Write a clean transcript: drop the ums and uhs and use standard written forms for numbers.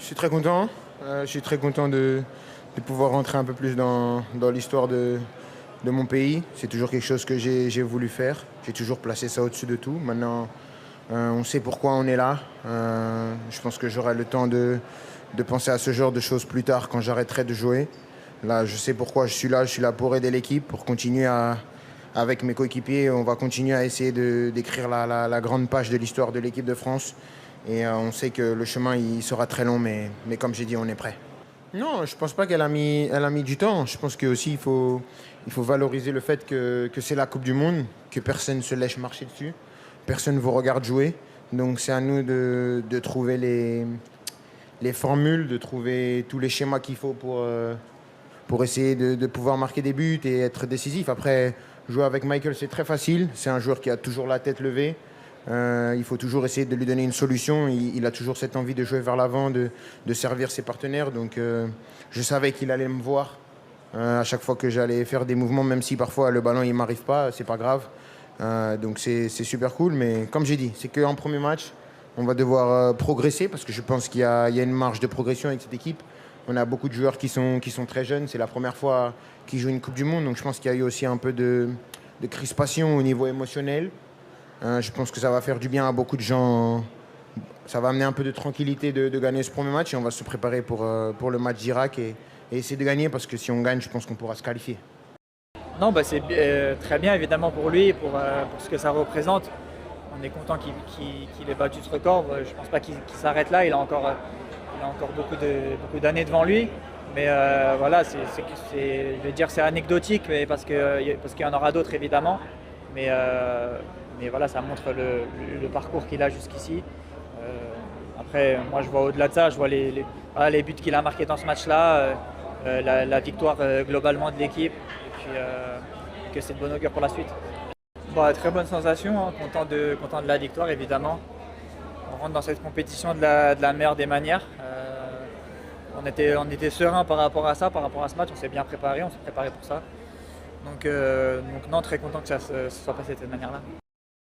suis très content. Je suis très content de pouvoir rentrer un peu plus dans l'histoire de mon pays. C'est toujours quelque chose que j'ai voulu faire. J'ai toujours placé ça au-dessus de tout. Maintenant, on sait pourquoi on est là. Je pense que j'aurai le temps de penser à ce genre de choses plus tard quand j'arrêterai de jouer. Là, je sais pourquoi je suis là. Je suis là pour aider l'équipe, pour continuer avec mes coéquipiers. On va continuer à essayer d'écrire la grande page de l'histoire de l'équipe de France. Et on sait que le chemin il sera très long, mais comme j'ai dit, on est prêt. Non, je ne pense pas elle a mis du temps. Je pense qu'aussi il faut valoriser le fait que c'est la Coupe du Monde, que personne ne se lèche marcher dessus, personne ne vous regarde jouer. Donc c'est à nous de trouver les formules, de trouver tous les schémas qu'il faut pour essayer de pouvoir marquer des buts et être décisif. Après, jouer avec Michael, c'est très facile. C'est un joueur qui a toujours la tête levée. Il faut toujours essayer de lui donner une solution. Il a toujours cette envie de jouer vers l'avant, de servir ses partenaires. Donc je savais qu'il allait me voir à chaque fois que j'allais faire des mouvements, même si parfois le ballon il m'arrive pas, c'est pas grave. Donc c'est super cool. Mais comme j'ai dit, c'est qu'en premier match, on va devoir progresser parce que je pense qu'il y a une marge de progression avec cette équipe. On a beaucoup de joueurs qui sont très jeunes. C'est la première fois qu'ils jouent une Coupe du Monde. Donc je pense qu'il y a eu aussi un peu de crispation au niveau émotionnel. Je pense que ça va faire du bien à beaucoup de gens. Ça va amener un peu de tranquillité de gagner ce premier match et on va se préparer pour le match d'Irak et essayer de gagner parce que si on gagne, je pense qu'on pourra se qualifier. Non, bah c'est très bien évidemment pour lui, pour ce que ça représente. On est content qu'il ait battu ce record. Je ne pense pas qu'il s'arrête là, il a encore beaucoup d'années devant lui. Mais voilà, je vais dire c'est anecdotique mais parce qu'il y en aura d'autres évidemment. Mais voilà, ça montre le parcours qu'il a jusqu'ici. Après, moi je vois au-delà de ça, je vois les buts qu'il a marqués dans ce match-là, la victoire globalement de l'équipe, et puis que c'est de bon augure pour la suite. Bon, très bonne sensation, hein, content de la victoire évidemment. On rentre dans cette compétition de la meilleure des manières. On était serein par rapport à ça, par rapport à ce match, on s'est bien préparé, on s'est préparé pour ça. Donc non, très content que ça se soit passé de cette manière-là.